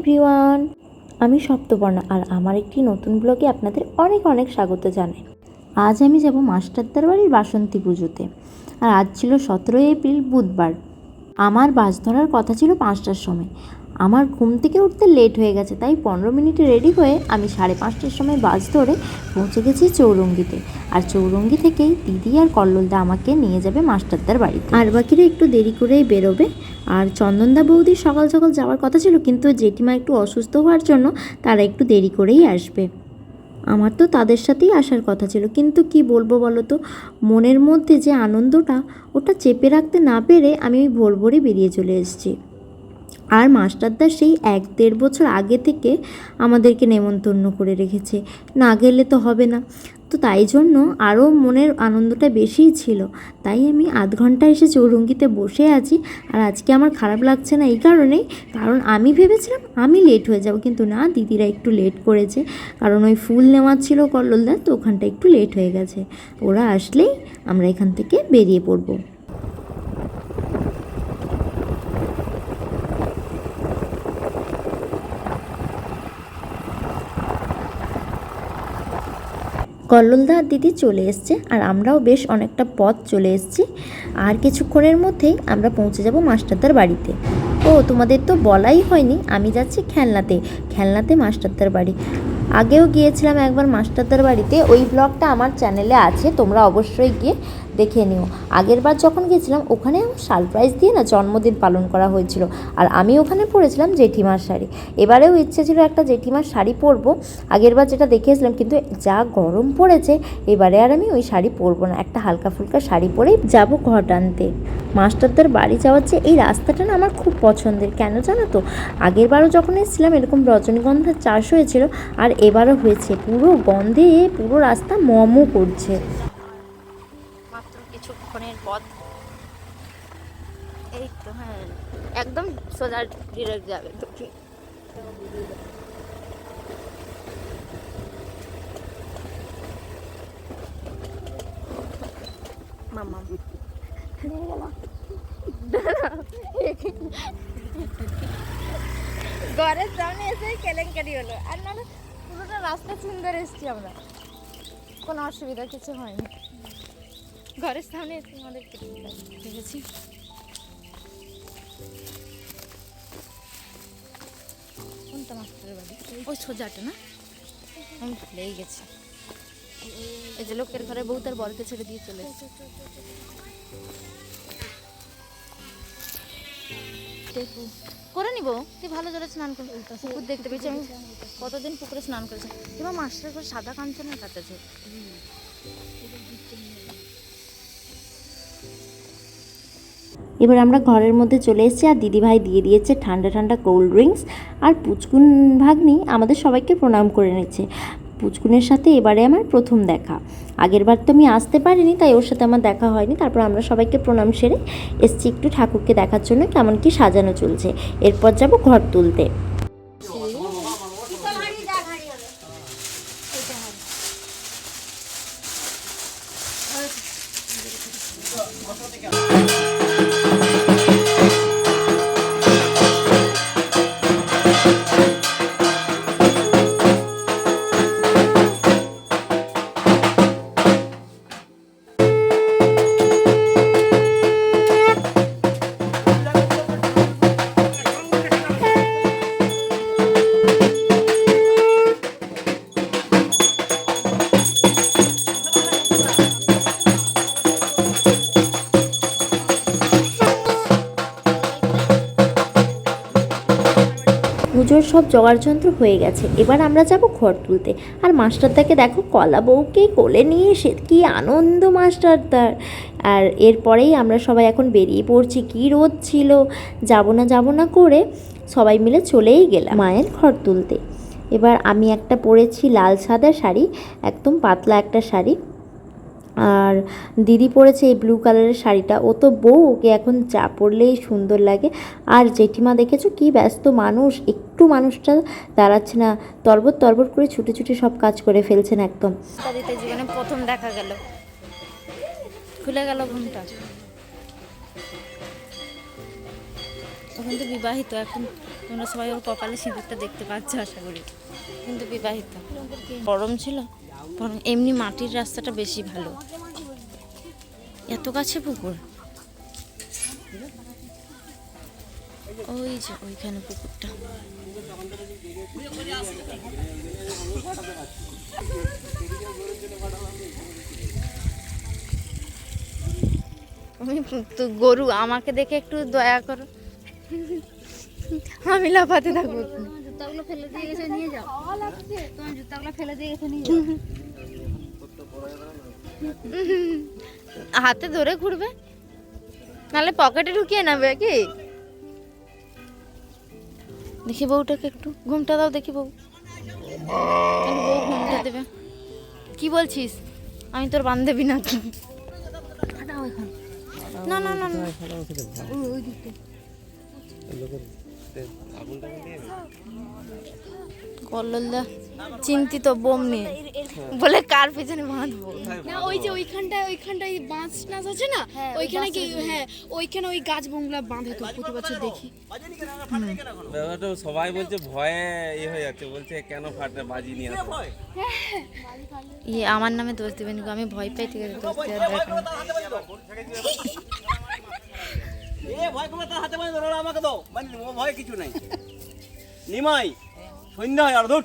Everyone, আমি সপ্তপর্ণা আর আমার একটি নতুন ব্লগে আপনাদের অনেক অনেক স্বাগত জানাই। আজ আমি যাব মাস্টারদার বাড়ির বাসন্তী পুজোতে। আর আজ ছিল 17 এপ্রিল বুধবার। আমার বাস ধরার কথা ছিল 5টার সময়। আমার ঘুম থেকে উঠতে লেট হয়ে গেছে, তাই 15 মিনিটে রেডি হয়ে আমি 5:30টার সময় বাস ধরে পৌঁছে গেছি চৌরঙ্গিতে। আর চৌরঙ্গি থেকেই দিদি আর কল্লোলদা আমাকে নিয়ে যাবে মাস্টারদার বাড়িতে। আর বাকিরা একটু দেরি করেই বেরোবে। আর চন্দনদা বৌদি সকাল সকাল যাওয়ার কথা ছিল, কিন্তু জেঠিমা একটু অসুস্থ হওয়ার জন্য তারা একটু দেরি করেই আসবে। আমার তো তাদের সাথেই আসার কথা ছিল, কিন্তু কি বলবো বলো তো, মনের মধ্যে যে আনন্দটা ওটা চেপে রাখতে না পেরে আমি ভোর ভোরে বেরিয়ে চলে এসেছি। আর মাস্টারদা সেই 1-1.5 বছর আগে থেকে আমাদেরকে নেমন্তন্ন করে রেখেছে, না গেলে তো হবে না। তো তাই জন্য আরও মনের আনন্দটা বেশিই ছিল। তাই আমি আধ ঘন্টা এসে চৌরঙ্গিতে বসে আছি। আর আজকে আমার খারাপ লাগছে না এই কারণেই, কারণ আমি ভেবেছিলাম আমি লেট হয়ে যাব, কিন্তু না, দিদিরা একটু লেট করেছে। কারণ ওই ফুল নেওয়ার ছিল কল্লোলদা, তো ওখানটা একটু লেট হয়ে গেছে। ওরা আসলেই আমরা এখান থেকে বেরিয়ে পড়বো। কল্লোলদা আর দিদি চলে এসছে, আর আমরাও বেশ অনেকটা পথ চলে এসেছি। আর কিছুক্ষণের মধ্যেই আমরা পৌঁছে যাব মাস্টারদার বাড়িতে। ও তোমাদের তো বলাই হয়নি, আমি যাচ্ছি খেলনাতে মাস্টারদার বাড়ি। আগেও গিয়েছিলাম একবার মাস্টারদার বাড়িতে, ওই ব্লগটা আমার চ্যানেলে আছে, তোমরা অবশ্যই গিয়ে দেখে নিও। আগের বার যখন গেছিলাম ওখানে আমার সারপ্রাইজ দিয়ে না জন্মদিন পালন করা হয়েছিল, আর আমি ওখানে পরেছিলাম জেঠিমার শাড়ি। এবারেও ইচ্ছে ছিল একটা জেঠিমার শাড়ি পরবো, আগেরবার যেটা দেখিয়েছিলাম, কিন্তু যা গরম পড়েছে এবারে আর আমি ওই শাড়ি পরবো না, একটা হালকা ফুলকা শাড়ি পরেই যাব ঘর টানতে। মাস্টারদার বাড়ি যাওয়ার যে এই রাস্তাটা না আমার খুব পছন্দের, কেন জানো তো, আগেরবারও যখন এসেছিলাম এরকম রজনীগন্ধার চাষ হয়েছিল, আর এবারও হয়েছে, পুরো গন্ধে পুরো রাস্তা মমও করছে। মাত্র কিছুক্ষণের পথ, এই তো, হ্যাঁ একদম সোজা ডিরেক্ট যাবে তো। মামা ঘরের সামনে এসে কেলেঙ্কারি হলো, আর না পুরোটা রাস্তা সুন্দর এসছি আমরা, কোনো অসুবিধা কিছু হয়নি। ঘরের সামনে এসে আমাদের দেখেছি। কোনটা মাস্টারের বাড়ি? ওই সোজাটা না, আমি ভুলেই গেছি। এই যে লোকের ঘরে বউ তার বরকে ছেড়ে দিয়ে চলে এসেছে। করে নিব, তুই ভালো জলে স্নান করবি, পুকুর দেখতে পেয়েছি আমি, কতদিন পুকুরে স্নান করেছি। এবার মাস্টার করে সাদা কাঞ্চনের কাটেছে। এবার আমরা ঘরের মধ্যে চলে এসেছি, আর দিদিভাই দিয়ে দিয়েছে ঠান্ডা ঠান্ডা কোল্ড ড্রিঙ্কস। আর পুচকুন ভাগ্নি আমাদের সবাইকে প্রণাম করে নিচ্ছে। পুচকুনের সাথে এবারে আমার প্রথম দেখা, আগেরবার তো আমি আসতে পারিনি, তাই ওর সাথে আমার দেখা হয়নি। তারপর আমরা সবাইকে প্রণাম সেরে এসছি একটু ঠাকুরকে দেখার জন্য কেমন কি সাজানো চলছে। এরপর যাব ঘর তুলতে। পুজোর সব জোগাড়যন্ত্র হয়ে গেছে, এবার আমরা যাব ঘর তুলতে। আর মাস্টারদাকে দেখো, কলা বউকে কোলে নিয়ে এসে কি আনন্দ মাস্টারদার। আর এরপরেই আমরা সবাই এখন বেরিয়ে পড়ছি, কি রোদ ছিল, যাব না করে সবাই মিলে চলেই গেলাম মায়ের ঘর তুলতে। এবার আমি একটা পরেছি লাল সাদা শাড়ি, একদম পাতলা একটা শাড়ি, আর দিদি পরেছে এই ব্লু কালারের শাড়িটা। ও তো বউ, ওকে এখন যা পরলেই সুন্দর লাগে। আর জেঠিমা দেখেছো কি ব্যস্ত মানুষ, একটু মানুষটা দাঁড়াচ্ছে না, তরবর করে ছুটে ছুটে সব কাজ করে ফেলছেন একদম। দিতে জীবনে প্রথম দেখা গেল, খুলে গেল ঘুমটা। এখন তো বিবাহিত, এখন তোমরা সবাই ওর কপালে সিঁদুরটা দেখতে পাচ্ছ আশা করি, কিন্তু বিবাহিত। গরম ছিল, বরং এমনি মাটির রাস্তাটা বেশি ভালো। এত কাছে পুকুর, ওই যে ওইখানে পুকুরটা। তো গরু, আমাকে দেখে একটু দয়া করো, আমি লাফাতে থাকবো। জুতাগুলো ফেলে দিয়ে গেছে, নিয়ে যাও। তোমার জুতাগুলো ফেলে দিয়ে গেছে, নিয়ে যাও। হাতে ধরে ঘুরবে, নাহলে পকেটে ঢুকিয়ে নেবে কি? দেখি বউটাকে একটু ঘুমটা দাও, দেখি বউ, বউ ঘুমটা দেবে। কি বলছিস? আমি তোর বান্ধবী নাকি? না না না, কল্লোলদা চিন্তিত বোম নিয়ে, বলে কার পেছনে বাঁধবো না, ওই যে ওইখানটায় বাঁশ নাচ আছে না, ওইখানে কি, হ্যাঁ ওইখানে ওই গাছ বোমগুলা বাঁধে তো প্রতি বছর দেখি। ব্যাপারটা সবাই বলছে ভয়ে হয়ে যাচ্ছে, বলছে কেন ফাটে বাজি নিয়ে আসে। আমার নামে দোষ দিবেন গো, আমি ভয় পাই, ঠিক আছে? দোষ দেওয়ার দরকার নেই। ভয় করে তার হাতে আমাকে দাও, মানে ভয় কিছু নাই। নিমাই সন্ধ্যা হয় আর ধুর।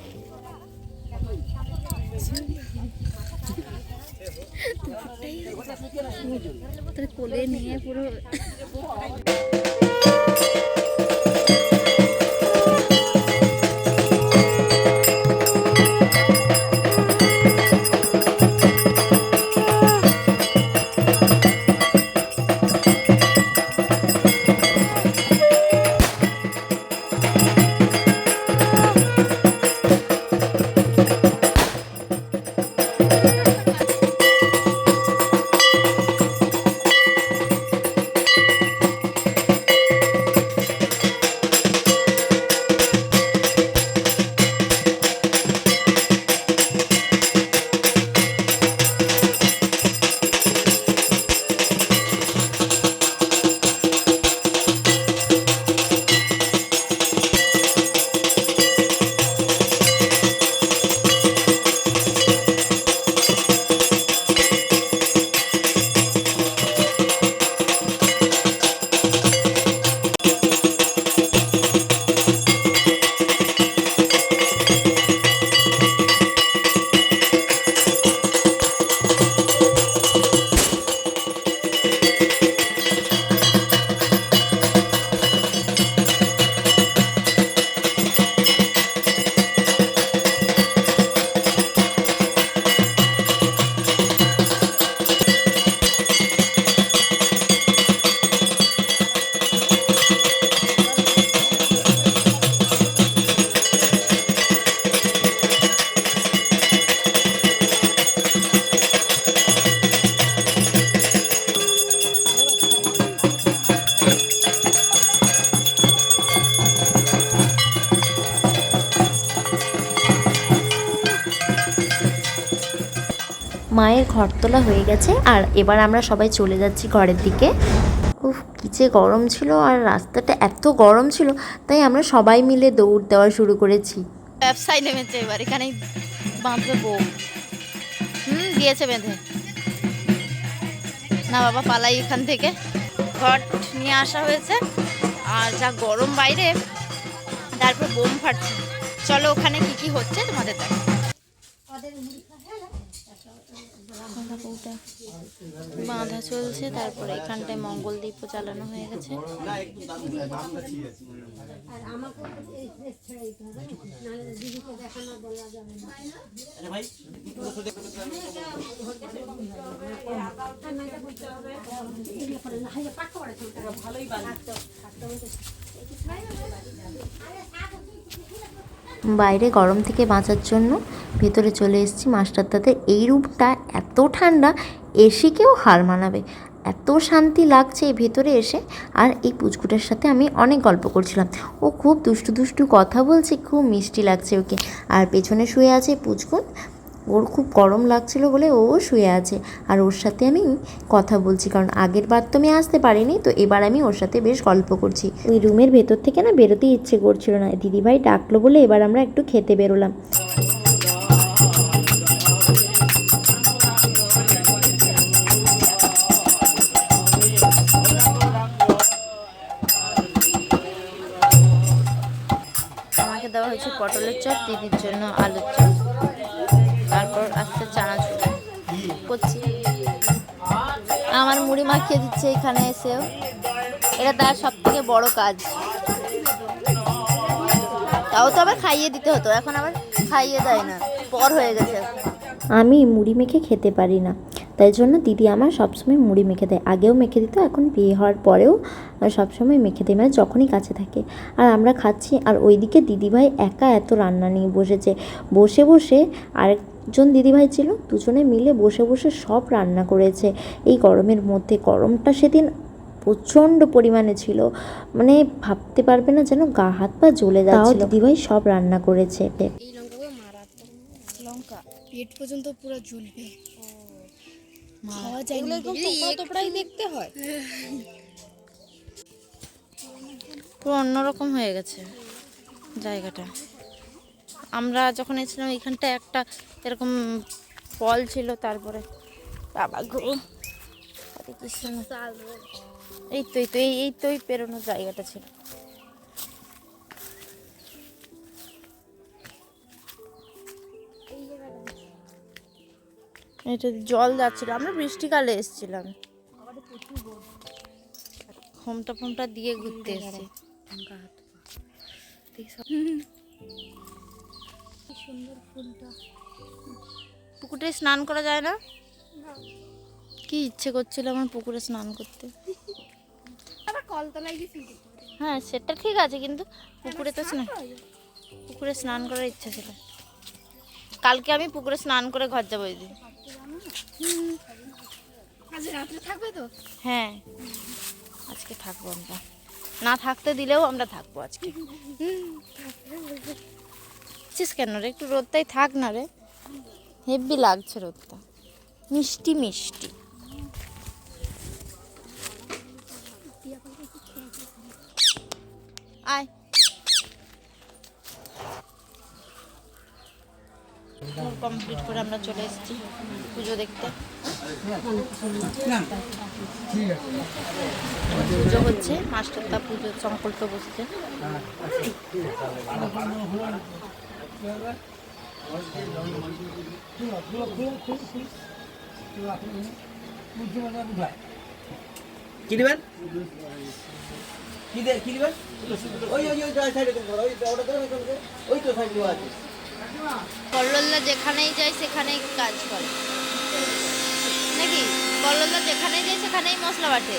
কোলে নিয়ে পুরো মায়ের ঘর তোলা হয়ে গেছে, আর এবার আমরা সবাই চলে যাচ্ছি ঘরের দিকে। উফ, কি যে গরম ছিল, আর রাস্তাটা এত গরম ছিল, তাই আমরা সবাই মিলে দৌড় দেওয়া শুরু করেছি। ব্যবসায় নেমেছে এবার, এখানেই বাঁধবে বউ। দিয়েছে বেঁধে। না বাবা, পালাই এখান থেকে। ঘট নিয়ে আসা হয়েছে, আর যা গরম বাইরে, তারপর বোম ফাটছে। চলো ওখানে কি কি হচ্ছে তোমাদের দেখো। বাঁধা চলছে, তারপরে এখানটায় মঙ্গল দ্বীপও চালানো হয়ে গেছে। বাইরে গরম থেকে বাঁচার জন্য ভেতরে চলে এসেছি মাস্টারদাদের। এই রুমটা এত ঠান্ডা, এসিকেও হার মানাবে, এত শান্তি লাগছে এই ভেতরে এসে। আর এই পুচকুটার সাথে আমি অনেক গল্প করছিলাম, ও খুব দুষ্টু দুষ্টু কথা বলছে, খুব মিষ্টি লাগছে ওকে। আর পেছনে শুয়ে আছে পুচকুন, ওর খুব গরম লাগছিল বলে ও শুয়ে আছে, আর ওর সাথে আমি কথা বলছি, কারণ আগের বার তো আমি আসতে পারিনি, তো এবার আমি ওর সাথে বেশ গল্প করছি। ওই রুমের ভেতর থেকে না বেরোতেই ইচ্ছে করছিল না, দিদিভাই ডাকলো বলে এবার আমরা একটু খেতে বেরোলাম। আমাকে দেওয়া হয়েছে পটলের চপ, দিদির জন্য আলুর চপ, তারপর আসছে চানাচুর করছি। আমার মুড়ি মাখিয়ে দিচ্ছে এখানে এসেও, এটা তার সব থেকে বড় কাজ। তাও তো আবার খাইয়ে দিতে হতো, এখন আবার খাইয়ে দেয় না, পর হয়ে গেছে। আমি মুড়ি মেখে খেতে পারি না, তাই জন্য দিদি আমার সবসময় মুড়ি মেখে দেয়। আগেও মেখে দিত, এখন বিয়ে হওয়ার পরেও সবসময় মেখে দেয়, মানে যখনই কাছে থাকে। আর আমরা খাচ্ছি, আর ওইদিকে দিদিভাই একা এত রান্না নিয়ে বসেছে। বসে বসে আরেকজন দিদিভাই ছিল, দুজনে মিলে বসে বসে সব রান্না করেছে এই গরমের মধ্যে। গরমটা সেদিন প্রচণ্ড পরিমাণে ছিল, মানে ভাবতে পারবে না, যেন গা হাত পা জ্বলে যাচ্ছিল। দিদিভাই সব রান্না করেছে। এই লঙ্কাগুলো মারাত্মক লঙ্কা, পেট পর্যন্ত পুরো জ্বলবে। খাওয়া যায় না, তোপড়াই দেখতে হয়। পুরো অন্যরকম হয়ে গেছে জায়গাটা। আমরা যখন এসেছিলাম এইখানটা একটা এরকম ফল ছিল, তারপরে বাবা গো এই তো পেরোনোর জায়গাটা ছিল। এটা জল যাচ্ছিল, আমরা বৃষ্টিকালে এসেছিলাম, ঘোমটা ফোমটা দিয়ে ঘুরতে এসেছি। সুন্দর ফুলটা। পুকুরে স্নান করা যায় না? কি ইচ্ছে করছিল আমার পুকুরে স্নান করতে। আবার কলতলায় গেছি। হ্যাঁ সেটা ঠিক আছে, কিন্তু পুকুরে তো পুকুরে স্নান করার ইচ্ছা ছিল। কালকে আমি পুকুরে স্নান করে ঘর যাবো এই দিন। আজ রাত্রে থাকবে তো? হ্যাঁ আজকে থাকবো আমরা, না থাকতে দিলেও আমরা থাকবো আজকে। কেন রে, একটু রোদটাই থাক না রে, হেব্বি লাগছে রোদটা, মিষ্টি মিষ্টি। আয় কমপ্লিট করে আমরা চলে এসেছি পুজো দেখতে। পুজো হচ্ছে, মাস্টারদা পুজো সংকল্প বসছে। কি দিবেন? কি দিবেন? ওই সাইডে করো, ওই তো সাইডে আছে। কল্লোলদা যেখানেই যায় সেখানেই কাজ করে নাকি? কল্লোলদা যেখানেই যায় সেখানেই মশলা বাটে।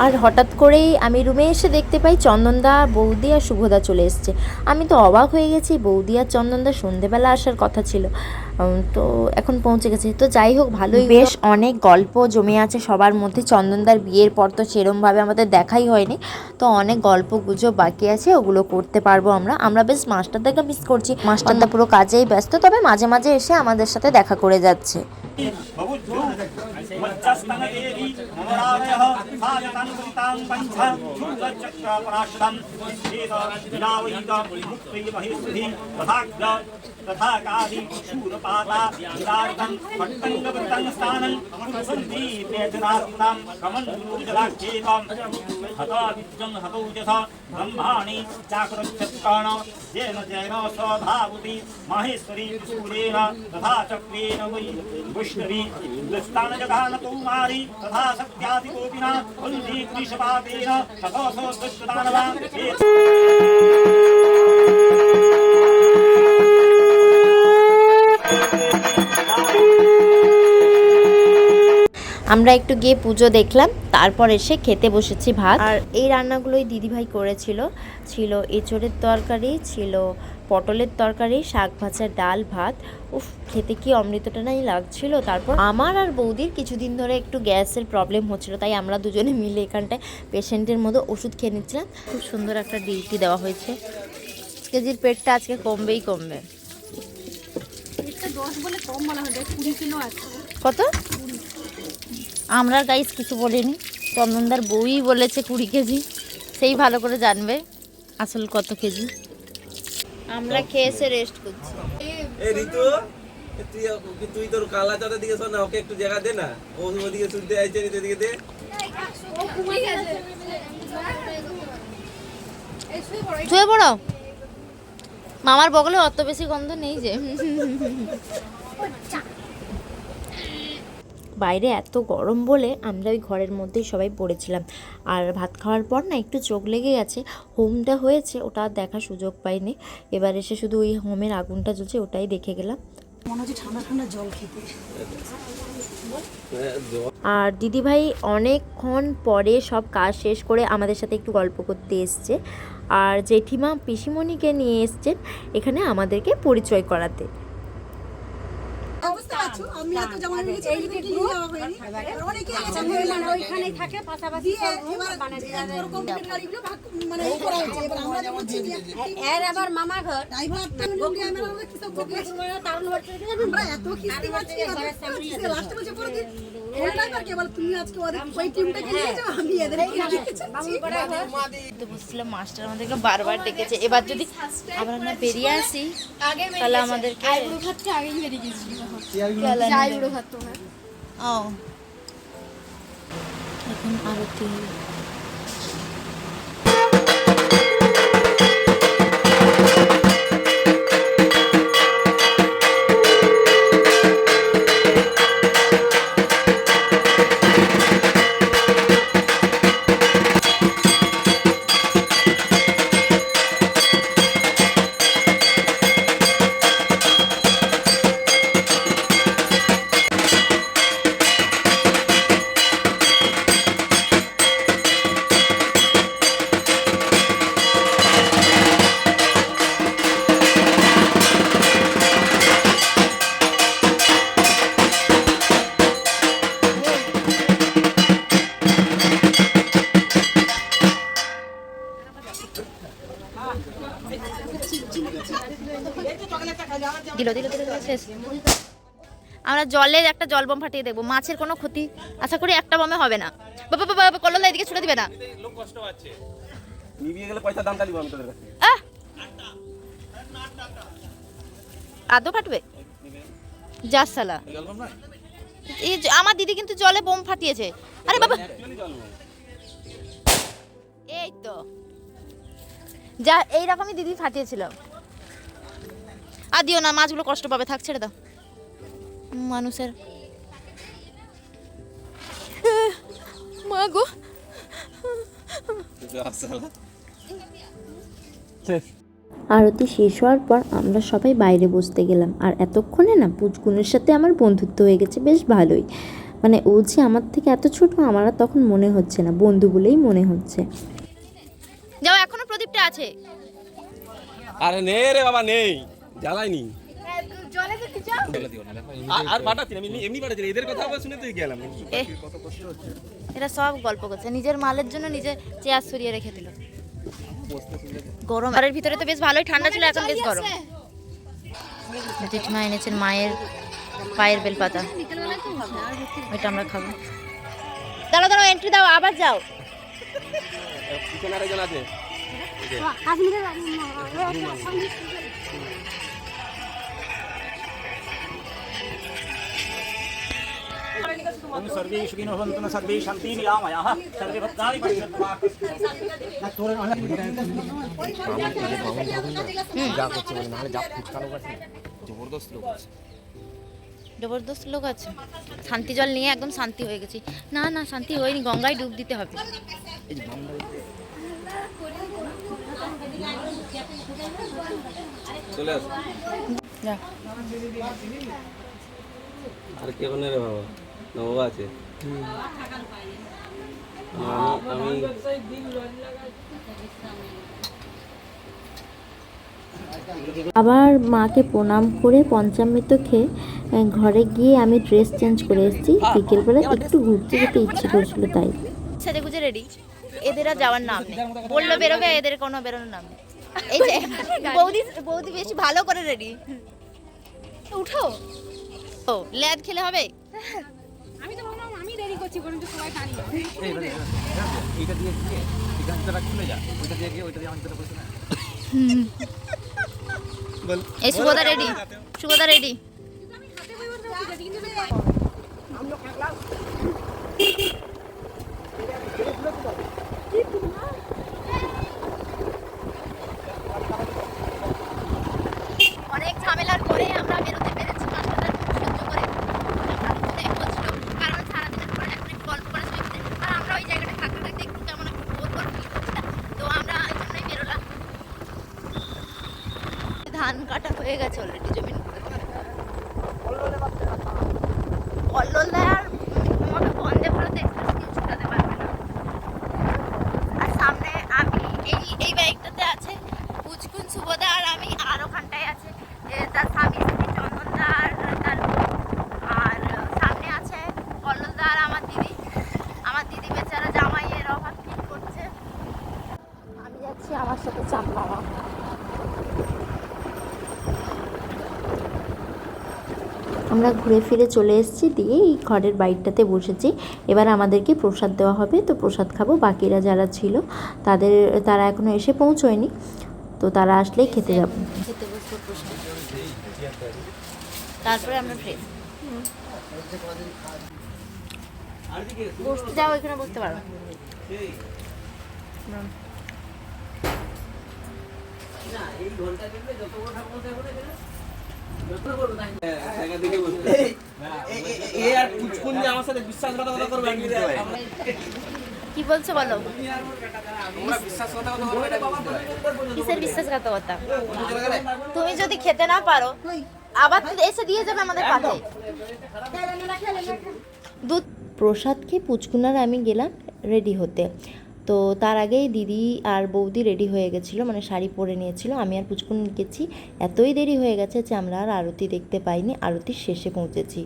আর হঠাৎ করেই আমি রুমে এসে দেখতে পাই চন্দনদা, বৌদি আর শুভদা চলে এসছে। আমি তো অবাক হয়ে গেছি, বৌদি আর চন্দনদা সন্ধেবেলা আসার কথা ছিল, তো এখন পৌঁছে গেছে। তো যাই হোক, ভালোই, বেশ অনেক গল্প জমে আছে সবার মধ্যে। চন্দনদার বিয়ের পর তো সেরমভাবে আমাদের দেখাই হয়নি, তো অনেক গল্প গুজব বাকি আছে, ওগুলো করতে পারবো আমরা বেশ মাস্টারদাকে মিস করছি। মাস্টারদা পুরো কাজেই ব্যস্ত, তবে মাঝে মাঝে এসে আমাদের সাথে দেখা করে যাচ্ছে। तथा कादि शूरपाता विदार्थं पट्टङ्गवृतं स्थानं कुरुसन्ति पेदनास्तां कमण्डलूजलाक्षेपं हता विद्यं हतौजस ब्रह्माणि चाकृच्छत्काण येन जैन स्वधावति माहेश्वरी सूरेण तथा चक्रेण वै वैष्णवी दुस्तानजघानकौमारी तथा सत्यादिकोपिना कुन्दी कृशपातेन तथोऽसो दुष्टदानवा আমরা একটু গিয়ে পুজো দেখলাম, তারপর এসে খেতে বসেছি ভাত। আর এই রান্নাগুলোই দিদিভাই করেছিল। ছিল এঁচোড়ের তরকারি, ছিল পটলের তরকারি, শাক ভাজা, ডাল, ভাত। উফ, খেতে কি অমৃতটা নাই লাগছিল। তারপর আমার আর বৌদির কিছুদিন ধরে একটু গ্যাসের প্রবলেম হচ্ছিল, তাই আমরা দুজনে মিলে এখানটায় পেশেন্টের মতো ওষুধ খেয়ে নিচ্ছিলাম। খুব সুন্দর একটা ডিউটি দেওয়া হয়েছে। কেজির পেটটা আজকে কমবেই কমবে। কত? আমরা গাইস কিছু বলিনি, চন্দনদার বউই বলেছে 20 কেজি। সেই ভালো করে জানবে আসল কত কেজি। আমরা খেয়ে এসে রেস্ট করছি। এই ঋতু, তুই তোর কালা চাঁদের দিকে শোন না, ওকে একটু জায়গা দে না। ও ওদিকে শুনতে আইছে, ঋতু দিকে দে। শুয়ে পড়ো। মামার বগলে অত বেশি গন্ধ নেই যে। বাইরে এত গরম বলে আমরা ওই ঘরের মধ্যেই সবাই পড়েছিলাম। আর ভাত খাওয়ার পর না একটু চোখ লেগে গেছে, হোমটা হয়েছে ওটা আর দেখার সুযোগ পাইনি। এবার এসে শুধু ওই হোমের আগুনটা জ্বলছে ওটাই দেখে গেলাম। মনে হচ্ছে ঠান্ডা ঠান্ডা জল খেতে। আর দিদিভাই অনেকক্ষণ পরে সব কাজ শেষ করে আমাদের সাথে একটু গল্প করতে এসছে। আর জেঠিমা পিসিমণিকে নিয়ে এসছেন এখানে আমাদেরকে পরিচয় করাতে। আবার মামা ঘর বুঝছিলাম মাস্টার আমাদেরকে বারবার ডেকেছে। এবার যদি আমরা না বেরিয়ে আসি তাহলে আমাদেরকে ও এখন আরতি হলো। দিল দিল দিল শেষ। আমরা জলে একটা জল বোম ফাটিয়ে দেখবো, মাছের কোনো ক্ষতি আশা করি একটা বোমে হবে না। বাবা বাবা কললা এদিকে ছুড়ে দিবে না। লোক কষ্ট পাচ্ছে, নিভিয়ে গেলে পয়সা দামটা দিব আমি তোদের কাছে। আদৌ ফাটবে যা সালা। এই আমার দিদি কিন্তু জলে বোম ফাটিয়েছে। আরে বাবা, এই তো যা এইরকমই দিদি ফাটিয়েছিল। আর দিও না, মাছগুলো কষ্ট পাবে, থাক ছেড়ে দাও। মানুষের মা গো। আরতি শেষ হওয়ার পর আমরা সবাই বাইরে বসতে গেলাম। আর এতক্ষণে না পুচকুনের সাথে আমার বন্ধুত্ব হয়ে গেছে বেশ ভালোই। মানে ও যে আমার থেকে এত ছোট আমার আর তখন মনে হচ্ছে না, বন্ধু বলেই মনে হচ্ছে। যাও, এখনো প্রদীপটা আছে। আরে নে রে বাবা, নেই, জ্বালাইনি। আর বাটাচ্ছি না, এমনি বাটাচ্ছি। এদের কথা আবার শুনে তুই গেলাম। কত কষ্ট হচ্ছে। এরা সব গল্প করছে, নিজের মালের জন্য নিজে চেয়ার সরিয়ে রেখে দিল। গরম বাড়ির ভিতরে তো বেশ ভালোই ঠান্ডা ছিল, এখন বেশ গরম। জেঠিমা এনেছেন মায়ের পায়ের বেলপাতা, ওইটা আমরা খাবো। দাঁড়াও দাঁড়াও, এন্ট্রি দাও, আবার যাও। পিছনে আরেকজন আছে। सर्वे सुखिनो भवन्तु न सर्वे शान्तिर्यामयाः सर्वे भद्राणि पश्यन्तु मा জবরদস্ত লোক আছে। শান্তি জল নিয়ে একদম শান্তি হয়ে গেছি। না না, শান্তি হয়নি, গঙ্গায় ডুব দিতে হবে। চলে আস। আর কে বনে রে বাবা। না ও আছে আমি আবার মাকে প্রণাম করে পঞ্চামৃত খেয়ে ঘরে গিয়ে আমি ড্রেস চেঞ্জ করে এসেছি। বিকেলবেলা একটু ঘুরতে যেতে ইচ্ছে করছিল তাই। সেজে গুজে রেডি, এদের আর যাওয়ার নাম নেই। বললো বেরোবে, এদের কোনো বেরোনোর নাম নেই। এই যে বৌদি বৌদি বেশি ভালো করে রেডি। উঠো, ও ল্যাদ খেলে হবে। আমি তো ভাবলাম আমি দেরি করছি বরং সবাই দাঁড়িয়ে এইটা দিয়ে গিয়ে এখানটা খুলে যা, ওইটা দিয়ে গিয়ে ওইটা দিয়ে অন্তত বলছে না। এই শুভদা রেডি, শুভদা রেডি। অনেক ঝামেলার পরে আমরা বেরোতে পেরেছি মাস্টারদের সহ্য করে। কারণ সারাদিনের পরে এখন একটু গল্প করা হয়েছে, আর আমরা ওই জায়গাটা থাকতে থাকতে একটু কেমন একটু বোর করে ফিল করছিলাম। তো আমরা এই জন্যই বেরোলাম। ধান কাটা হয়ে গেছে অলরেডি জমিন। কল্লোলদার মতো বন্দে ভারত এক্সপ্রেস কেউ ছুটাতে পারবে না। আর সামনে আমি এই বাইকটাতে আছে পুচকুন, শুভদা আর আমি, আর ওখানটায় আছে তার স্বামী স্ত্রী চন্দনদা আর তার বউ। আর সামনে আছে কল্লোলদা আর আমার দিদি। আমার দিদি বেচারা জামাইয়ের অভাব ফিল করছে। আমি যাচ্ছি আমার সাথে চাপ মামা। আমরা ঘুরে ফিরে চলে এসেছি, দিয়ে এই ঘরের বাইকটাতে বসেছি। এবার আমাদেরকে প্রসাদ দেওয়া হবে, তো প্রসাদ খাবো। বাকিরা যারা ছিল তারা এখনও এসে পৌঁছয়নি, তো তারা আসলেই খেতে যাব। খেতে বসবো প্রসাদ, তারপরে আমরা ফ্রেশ বসতে যাও, এখানে বসতে পারো। এই ঘন্টা দিলে যত বড় ঠাকুর থাকবে না জায়গা দেখে বসতে এ আর পুচকুন যে আমার সাথে বিশ্বাসঘাতকতা করবে আমি বুঝতে পারি। কি বলছো বলো? আমরা বিশ্বাসঘাতকতা করবো এটা বুঝতে পারি। কিসের বিশ্বাসঘাতকতা? তুমি যদি খেতে না পারো আবার তো এসে দিয়ে যাবে আমাদের পাতে। দুধ প্রসাদ খেয়ে পুচকুনার আমি গেলাম রেডি হতে। তো তার আগেই দিদি আর বৌদি রেডি হয়ে গেছিলো, মানে শাড়ি পরে নিয়েছিল। আমি আর পুচকুন গেছি, এতই দেরি হয়ে গেছে যে আমরা আর আরতি দেখতে পাইনি। আরতির শেষে পৌঁছেছি।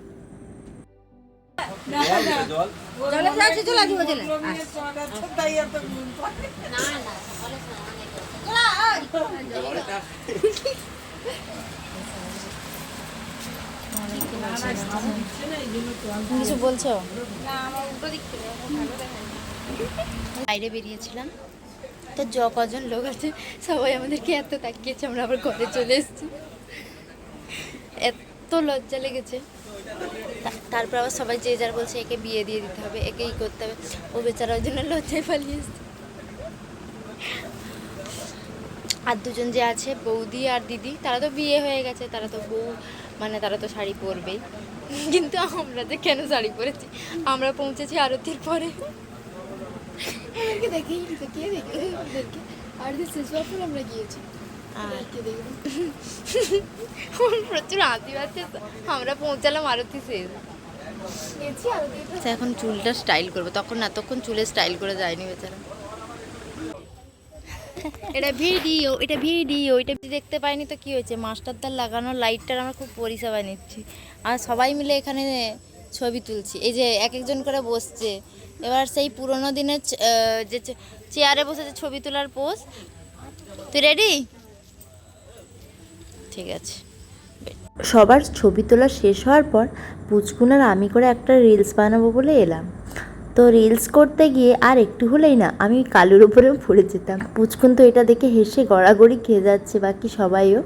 কিছু বলছো? বাইরে বেরিয়েছিলাম, তো কজন লোক আছে সবাই আমাদেরকে এত তাকিয়েছে, আমরা আবার ঘরে চলে এসেছি। এত লজ্জা লেগেছে। তারপর আবার সবাই যে যার বলছে একে বিয়ে দিয়ে দিতে হবে, একে ই করতে হবে। ও বেচারা ওই জন্য লজ্জায় পালিয়ে এসছে। আর দুজন যে আছে বৌদি আর দিদি, তারা তো বিয়ে হয়ে গেছে, তারা তো বউ, মানে তারা তো শাড়ি পরবেই। কিন্তু আমরা যে কেন শাড়ি পরেছি, আমরা পৌঁছেছি আরতির পরে। আর শেষ বছর আমরা গিয়েছি প্রচুর হাসি পাচ্ছে। আমরা পৌঁছালাম আরতি শেষ। এখন চুলটা স্টাইল করবো, তখন এতক্ষণ চুলে স্টাইল করে যায়নি বেচারা। এটা ভিডিও, এটা ভিডিও, এটা দেখতে পাইনি তো কি হয়েছে। মাস্টারদার লাগানো লাইটটার আমরা খুব পরিষেবা নিচ্ছি, আর সবাই মিলে এখানে ছবি তুলছি। এই যে এক একজন করে বসছে। এবার সেই পুরোনো দিনের যে চেয়ারে বসেছে ছবি তোলার পোজ। তুই রেডি? ঠিক আছে। সবার ছবি তোলা শেষ হওয়ার পর পুচকুন আর আমি করে একটা রিলস বানাবো বলে এলাম। তো রিলস করতে গিয়ে আর একটু হলেই না আমি কালুর উপরেও পড়ে যেতাম। পুচকুন তো এটা দেখে হেসে গড়াগড়ি খেয়ে যাচ্ছে, বাকি সবাইও।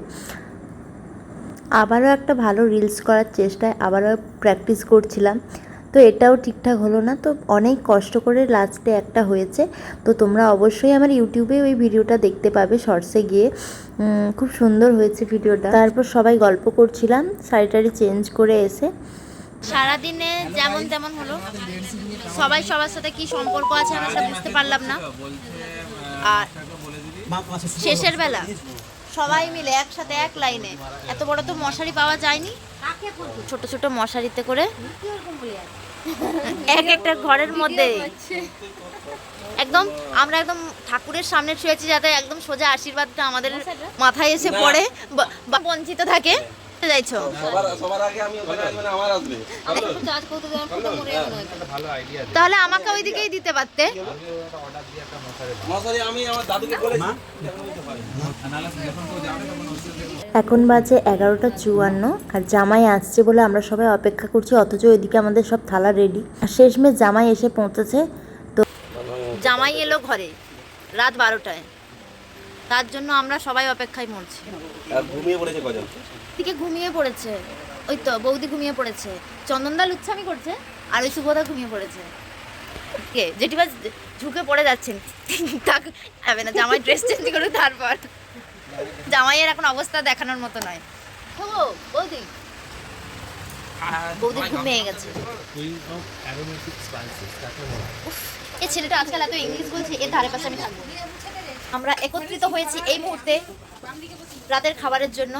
আবারও একটা ভালো রিলস করার চেষ্টায় আবারও প্র্যাকটিস করছিলাম, তো এটাও ঠিকঠাক হলো না। তো অনেক কষ্ট করে লাস্টে একটা হয়েছে। তো তোমরা অবশ্যই আমার ইউটিউবে ওই ভিডিওটা দেখতে পাবে, শর্টসে গিয়ে। খুব সুন্দর হয়েছে ভিডিওটা। তারপর সবাই গল্প করছিলাম শাড়িটারি চেঞ্জ করে এসে। সারাদিনে যেমন তেমন হলো, সবাই সবার সাথে কি সম্পর্ক আছে আমরা সেটা বুঝতে পারলাম না। আর শেষের বেলা সবাই মিলে একসাথে এক লাইনে, এত বড় তো মশারি পাওয়া যায়নি, ছোট ছোট মশারিতে করে এক একটা ঘরের মধ্যে একদম আমরা একদম ঠাকুরের সামনে শুয়েছি যাতে একদম সোজা আশীর্বাদটা আমাদের মাথায় এসে পড়ে বা বঞ্চিত থাকে। যাইছো সবার আগে আমি ওখানে আসবো না, আমার আসবে। একটা ভালো আইডিয়া দে। তাহলে আমাকে ওইদিকেই দিতে পারতে। মশারি আমি আমার দাদুকে বলেছি। এখন বাজে 11:54 আর জামাই আসছে বলে আমরা সবাই অপেক্ষা করছি, অথচ ওইদিকে আমাদের সব থালা রেডি। আর শেষমেশ জামাই এসে পৌঁছেছে। জামাই এলো ঘরে রাত 12টায়, তার জন্য আমরা সবাই অপেক্ষায় মরছি। আর ঘুমিয়ে পড়েছে কজন? দিকে ঘুমিয়ে পড়েছে, ওই তো বৌদি ঘুমিয়ে পড়েছে, চন্দনদা লুচ্ছামি করছে, আর ওই শুভদা ঘুমিয়ে পড়েছে। কে জেঠিমা ঝুঁকে পড়ে যাচ্ছেন, তাকে হবে না, জামাই ড্রেস চেঞ্জ করুক তারপর। জামাইয়ের এখন অবস্থা দেখানোর মতো নয়। ও বৌদি বৌদি ঘুমিয়ে গেছে। এই ছেলেটা আজকাল এত ইংলিশ বলছে, এর ধারে পাশে আমি থাকবো। আমরা একত্রিত হয়েছি এই মুহূর্তে রাতের খাবারের জন্য।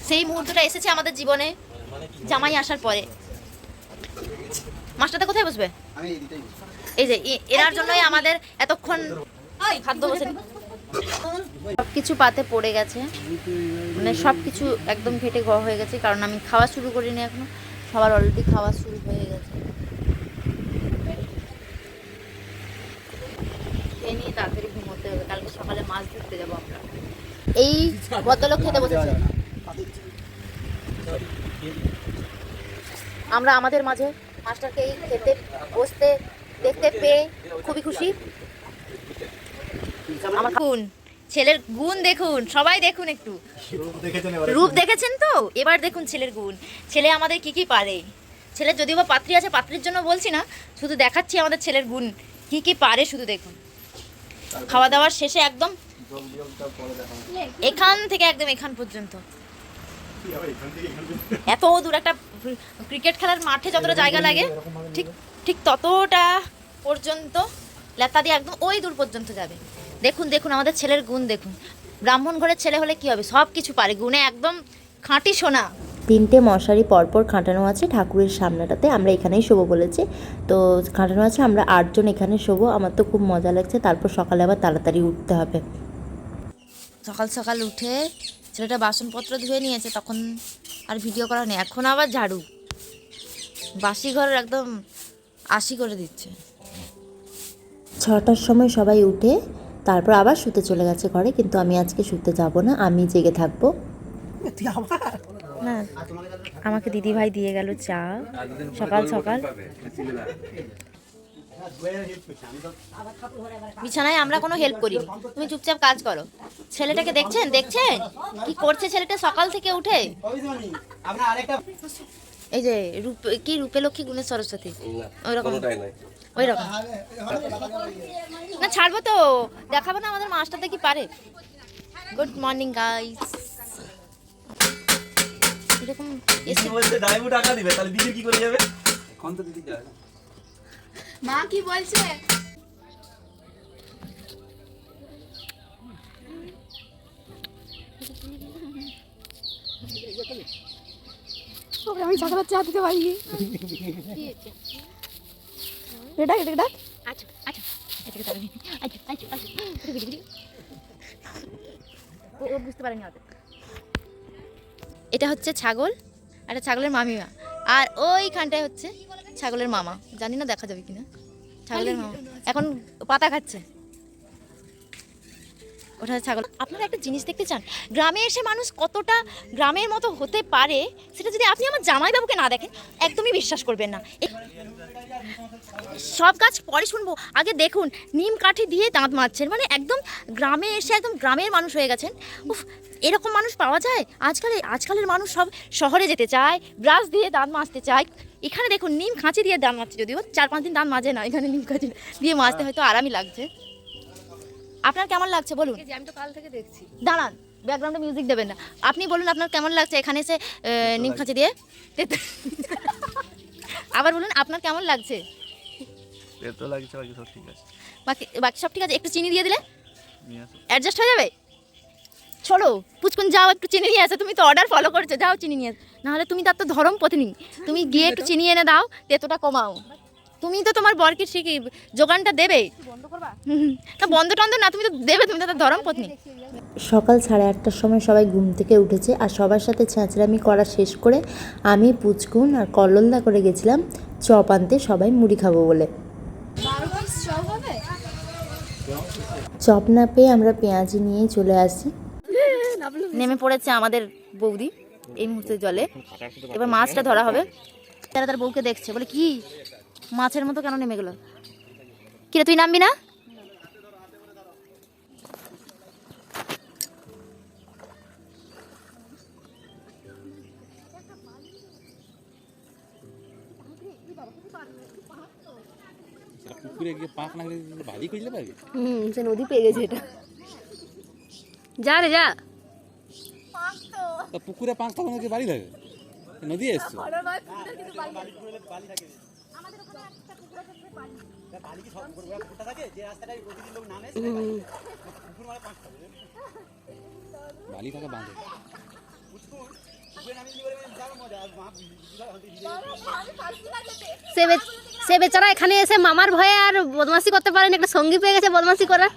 সেই মুহূর্তটা এসেছে আমাদের জীবনে জামাই আসার পরে। মাস্টারটা কোথায় বসবে? এই যে এনার জন্যই আমাদের এতক্ষণ খাদ্য বসে। সব কিছু পাতে পড়ে গেছে, মানে সব কিছু একদম ঘেটে ঘ হয়ে গেছে, কারণ আমি খাওয়া শুরু করিনি এখনো, সবার অলরেডি খাওয়া শুরু হয়ে গেছে। খেয়ে নিয়ে তাড়াতাড়ি ঘুমোতে হবে, কালকে সকালে মাছ ধরতে যাবো আমরা। এই ভদ্রলোক খেতে বসেছে। আমরা আমাদের মাঝে মাস্টারকে এই খেতে বসতে দেখতে পেয়ে খুবই খুশি। আমার গুণ, ছেলের গুণ দেখুন, সবাই দেখুন একটু। রূপ দেখেছেন তো, এবার দেখুন ছেলের গুণ। ছেলে আমাদের কি কি পারে। ছেলের যদিও বা পাত্রী আছে, পাত্রীর জন্য বলছি না, শুধু দেখাচ্ছি আমাদের ছেলের গুণ কি কি পারে, শুধু দেখুন। খাওয়া দাওয়ার শেষে একদম এখান থেকে একদম এখান পর্যন্ত, এত দূর একটা ক্রিকেট খেলার মাঠে যতটা জায়গা লাগে ঠিক ঠিক ততটা পর্যন্ত লেতা দিয়ে একদম ওই দূর পর্যন্ত যাবে। দেখুন দেখুন আমাদের ছেলের গুণ দেখুন। ব্রাহ্মণ ঘরের ছেলে হলে কি হবে, সব কিছু পারে, গুণে একদম খাঁটি সোনা। 3টে মশারি পরপর খাটানো আছে ঠাকুরের সামনেটাতে, আমরা এখানেই শোবো বলেছি, তো খাটানো আছে। আমরা 8 জন এখানে শোবো। আমার তো খুব মজা লাগছে। তারপর সকালে আবার তাড়াতাড়ি উঠতে হবে। সকাল সকাল উঠে ছেলেটা বাসনপত্র ধুয়ে নিয়েছে, তখন আর ভিডিও করা নেই, এখন আবার ঝাড়ু, বাসি ঘর একদম আশি করে দিচ্ছে। 6টার সময় সবাই উঠে তারপর আবার শুতে চলে গেছে ঘরে, কিন্তু আমি আজকে শুতে যাব না, আমি জেগে থাকবো। না, আমাকে দিদি ভাই দিয়ে গেল চা সকাল সকাল। বিছানায় আমরা কোনো হেল্প করিনি, তুমি চুপচাপ কাজ করো। ছেলেটাকে দেখছেন দেখছেন কি করছে ছেলেটা সকাল থেকে উঠে। এই যে কি রূপে লক্ষ্মী গুণের সরস্বতী, ওইরকম ওইরকম। না ছাড়বো তো, দেখাবো না আমাদের মাস্টারটা কি পারে। Good morning guys. এরকম এসে বলছে ডাইমু টাকা দিবে, তাহলে দিদি কি করে যাবে? কোন তো দিদি যাবে? মা কি বলছে? আমি সকালে চা দিতে পারি। এটা এটা আচ্ছা আচ্ছা আচ্ছা আচ্ছা আচ্ছা ও বুঝতে পারেনি হয়তো। এটা হচ্ছে ছাগল, একটা ছাগলের মামিমা, আর ওইখানটায় হচ্ছে ছাগলের মামা, জানি না দেখা যাবে কিনা। ছাগলের মামা এখন পাতা খাচ্ছে, ওটা ছাগল। আপনারা একটা জিনিস দেখতে চান, গ্রামে এসে মানুষ কতটা গ্রামের মতো হতে পারে, সেটা যদি আপনি আমার জামাইবাবুকে না দেখেন একদমই বিশ্বাস করবেন না। সব কাজ পরে শুনবো, আগে দেখুন নিম কাঠি দিয়ে দাঁত মাজছেন, মানে একদম গ্রামে এসে একদম গ্রামের মানুষ হয়ে গেছেন। উফ, এরকম মানুষ পাওয়া যায় আজকালের মানুষ সব শহরে যেতে চায়, ব্রাশ দিয়ে দাঁত মাজতে চায়। এখানে দেখুন নিম খাঁচি দিয়ে দাঁত মাজছে, যদিও 4-5 দিন দাঁত মাজে না, এখানে নিম খাঁচি দিয়ে মাজতে হয়তো আরামই লাগছে। আপনার কেমন লাগছে বলুন? আমি তো কাল থেকে দেখছি। দাঁড়ান, ব্যাকগ্রাউন্ডে মিউজিক দেবেন না, আপনি বলুন আপনার কেমন লাগছে এখানে এসে নিম খাঁচি দিয়ে। আবার বলুন আপনার কেমন লাগছে? তো লাগছে, বাকি সব ঠিক আছে। বাকি সব ঠিক আছে, একটু চিনি দিয়ে দিলে নিয়ে আসো। অ্যাডজাস্ট হয়ে যাবে। চলো পুচকুন যাও একটু চিনি নিয়ে আসো, তুমি তো অর্ডার ফলো করছো, যাও চিনি নিয়ে আসো। নাহলে তুমি তার তো ধরম পত্নী, তুমি গিয়ে একটু চিনি এনে দাও, তেতোটা কমাও। তুমি তো তোমার বরকে ঠিকই যোগানটা দেবে, তা বন্ধ টন্ধ না, তুমি তো দেবে, তুমি তো তার ধরম পত্নী। সকাল 8:30টার সময় সবাই ঘুম থেকে উঠেছে আর সবার সাথে ছ্যাঁচড়ামি করা শেষ করে আমি পুচকুন আর কল্লোলদা করে গেছিলাম চপ আনতে, সবাই মুড়ি খাবো বলে। চপ না পেয়ে আমরা পেঁয়াজি নিয়েই চলে আসি। নেমে পড়েছে আমাদের বৌদি এই মুহূর্তে জলে, এবার মাছটা ধরা হবে। তারা তার বউকে দেখছে, বলে কি মাছের মতো কেন নেমে গেল, কিরে তুই নামবি না? পুকুরে গিয়ে পাক না গেলে ভাজি খুঁজলে পাবি। সে নদী পেয়ে গেছে এটা। যা রে যা। তা পুকুরে পাক থাকলে নাকি বাড়ি থাকে, নদী এসছো। বালি থাকে বাঁধে। সে বেচারা এখানে এসে মামার ভয়ে আর বদমাশি করতে পারেনি, একটা সঙ্গী পেয়ে গেছে বদমাশি করার।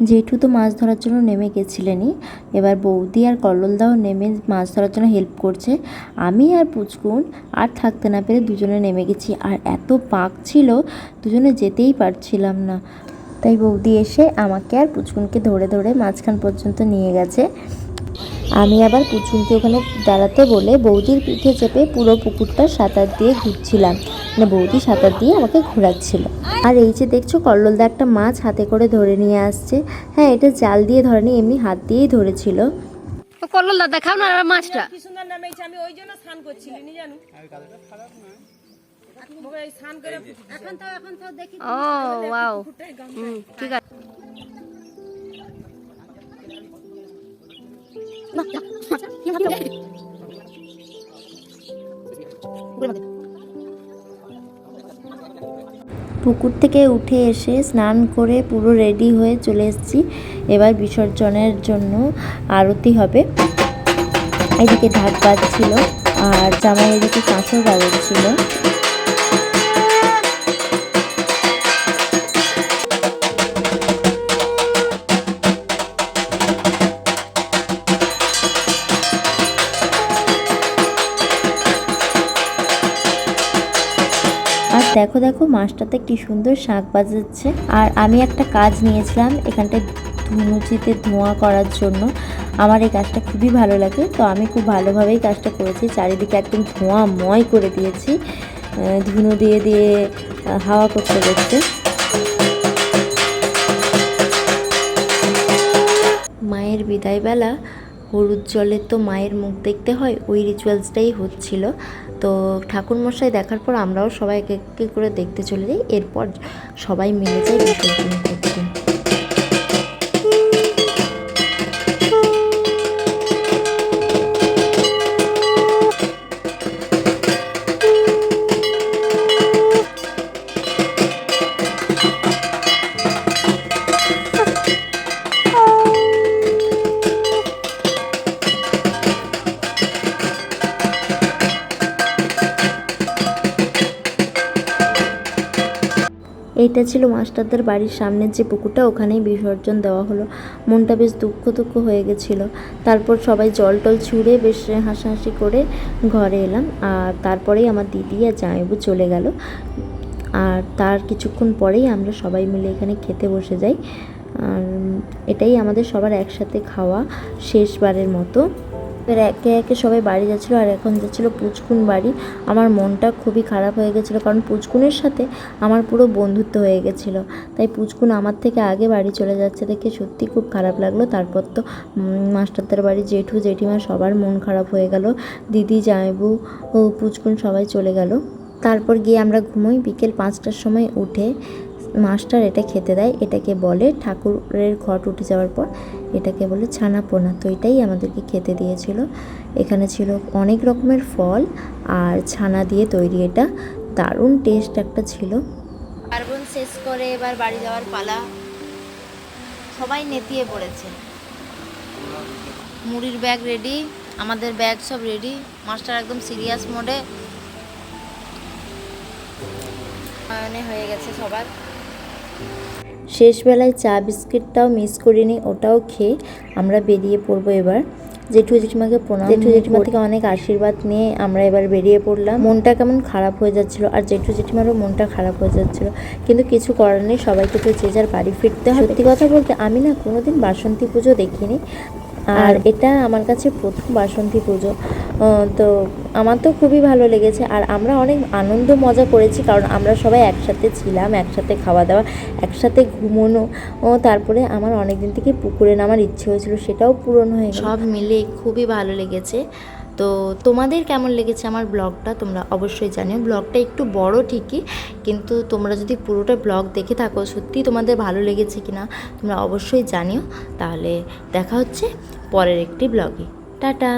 জেঠু তো মাছ ধরার জন্য নেমে গেছিলেনই, এবার বৌদি আর কল্লোলদাও নেমে মাছ ধরার জন্য হেল্প করছে। আমি আর পুচকুন আর থাকতে না পেরে দুজনে নেমে গেছি, আর এত পাক ছিল দুজনে যেতেই পারছিলাম না, তাই বৌদি এসে আমাকে আর পুচকুনকে ধরে ধরে মাঝখান পর্যন্ত নিয়ে গেছে। আমি আবার পুচকুনকে ওখানে দাঁড়াতে বলে বৌদির পিঠে চেপে পুরো পুকুরটা সাঁতার দিয়ে ঘুরছিলাম, মানে বৌদি সাঁতার দিয়ে আমাকে ঘোরাচ্ছিল। আর এই যে দেখছো কল্লোলদা একটা মাছ হাতে করে ধরে নিয়ে আসছে। হ্যাঁ, এটা জাল দিয়ে ধরেনি, এমনি হাত দিয়েই ধরেছিল। করলো দেখাও না মাছটা। কি সুন্দর নামেছে, আমি ওই জন্য স্নান করছিলি নি জানো। এই স্নান করে এখন তো দেখি। ও ওয়াও, ঠিক আছে। পুকুর থেকে উঠে এসে স্নান করে পুরো রেডি হয়ে চলে এসেছি। এবার বিসর্জনের জন্য আরতি হবে। এদিকে ঢাক বাজছিল আর জামাই এদিকে কাঁসর বাজাচ্ছিল। আর দেখো দেখো মাছটাতে কি সুন্দর শাঁখ বাজাচ্ছে। আর আমি একটা কাজ নিয়েছিলাম এখানটায় ধুনুচিতে ধোঁয়া করার জন্য। আমার এই কাজটা খুবই ভালো লাগে, তো আমি খুব ভালোভাবেই কাজটা করেছি। চারিদিকে একদম ধোঁয়াময় করে দিয়েছি, ধুনো দিয়ে দিয়ে হাওয়া করতে করতে। মায়ের বিদায়বেলা হলুদ জলে তো মায়ের মুখ দেখতে হয়, ওই রিচুয়ালসটাই হচ্ছিল। তো ঠাকুরমশাই দেখার পর আমরাও সবাই এক এক করে দেখতে চলে যাই, এরপর সবাই মিলে যাই বিসর্জন করতে। এইটা ছিল মাস্টারদের বাড়ির সামনের যে পুকুরটা, ওখানেই বিসর্জন দেওয়া হলো। মনটা বেশ দুঃখ দুঃখ হয়ে গেছিলো। তারপর সবাই জল টল ছুঁড়ে বেশ হাসাহাসি করে ঘরে এলাম। আর তারপরেই আমার দিদি আর জামাইবু চলে গেল। আর তার কিছুক্ষণ পরেই আমরা সবাই মিলে এখানে খেতে বসে যাই। আর এটাই আমাদের সবার একসাথে খাওয়া শেষবারের মতো। একে একে সবাই বাড়ি যাচ্ছিলো, আর এখন যাচ্ছিলো পুচকুন বাড়ি। আমার মনটা খুবই খারাপ হয়ে গেছিলো, কারণ পুচকুনের সাথে আমার পুরো বন্ধুত্ব হয়ে গেছিলো। তাই পুচকুন আমার থেকে আগে বাড়ি চলে যাচ্ছে দেখে সত্যি খুব খারাপ লাগলো। তারপর তো মাস্টারদের বাড়ি জেঠু জেঠিমা সবার মন খারাপ হয়ে গেল, দিদি জামাইবু ও পুচকুন সবাই চলে গেল। তারপর গিয়ে আমরা ঘুমোই। বিকেল 5টার সময় উঠে মাস্টার এটা খেতে দেয়। এটাকে বলে ঠাকুরের ঘট উঠে যাওয়ার পর এটাকে বলে ছানা পোনা। তো এটাই আমাদেরকে খেতে দিয়েছিল। এখানে ছিল অনেক রকমের ফল আর ছানা দিয়ে তৈরি, এটা দারুণ টেস্ট একটা ছিল। পার্বণ শেষ করে এবার বাড়ি যাওয়ার পালা। সবাই নেতিয়ে পড়েছে। মুড়ির ব্যাগ রেডি, আমাদের ব্যাগ সব রেডি। মাস্টার একদম সিরিয়াস মোডে হয়ে গেছে সবার। শেষবেলায় চা বিস্কিটটাও মিস করিনি, ওটাও খেয়ে আমরা বেরিয়ে পড়বো এবার। জেঠু জেঠিমাকে প্রণাম, জেঠু জেঠিমা থেকে অনেক আশীর্বাদ নিয়ে আমরা এবার বেরিয়ে পড়লাম। মনটা কেমন খারাপ হয়ে যাচ্ছিল, আর জেঠু জেঠিমারও মনটা খারাপ হয়ে যাচ্ছিল, কিন্তু কিছু করার নেই, সবাইকে তো যে যার বাড়ি ফিরতে হবে। সত্যি কথা বলতে আমি না কোনোদিন বাসন্তী পুজো দেখিনি, আর এটা আমার কাছে প্রথম বাসন্তী পুজো। তো আমার তো খুবই ভালো লেগেছে, আর আমরা অনেক আনন্দ মজা করেছি, কারণ আমরা সবাই একসাথে ছিলাম, একসাথে খাওয়া দাওয়া, একসাথে ঘুমোনো। তারপরে আমার অনেক দিন থেকে পুকুরে নামার ইচ্ছে হয়েছিল, সেটাও পূরণ হয়ে গেল। সব মিলে খুবই ভালো লেগেছে। তো তোমাদের কেমন লেগেছে আমার ব্লগটা তোমরা অবশ্যই জানিও। ব্লগটা একটু বড় ঠিকই, কিন্তু তোমরা যদি পুরোটা ব্লগ দেখে থাকো সত্যি তোমাদের ভালো লেগেছে কিনা তোমরা অবশ্যই জানিও। তাহলে দেখা হচ্ছে পরের একটি ব্লগে। টাটা।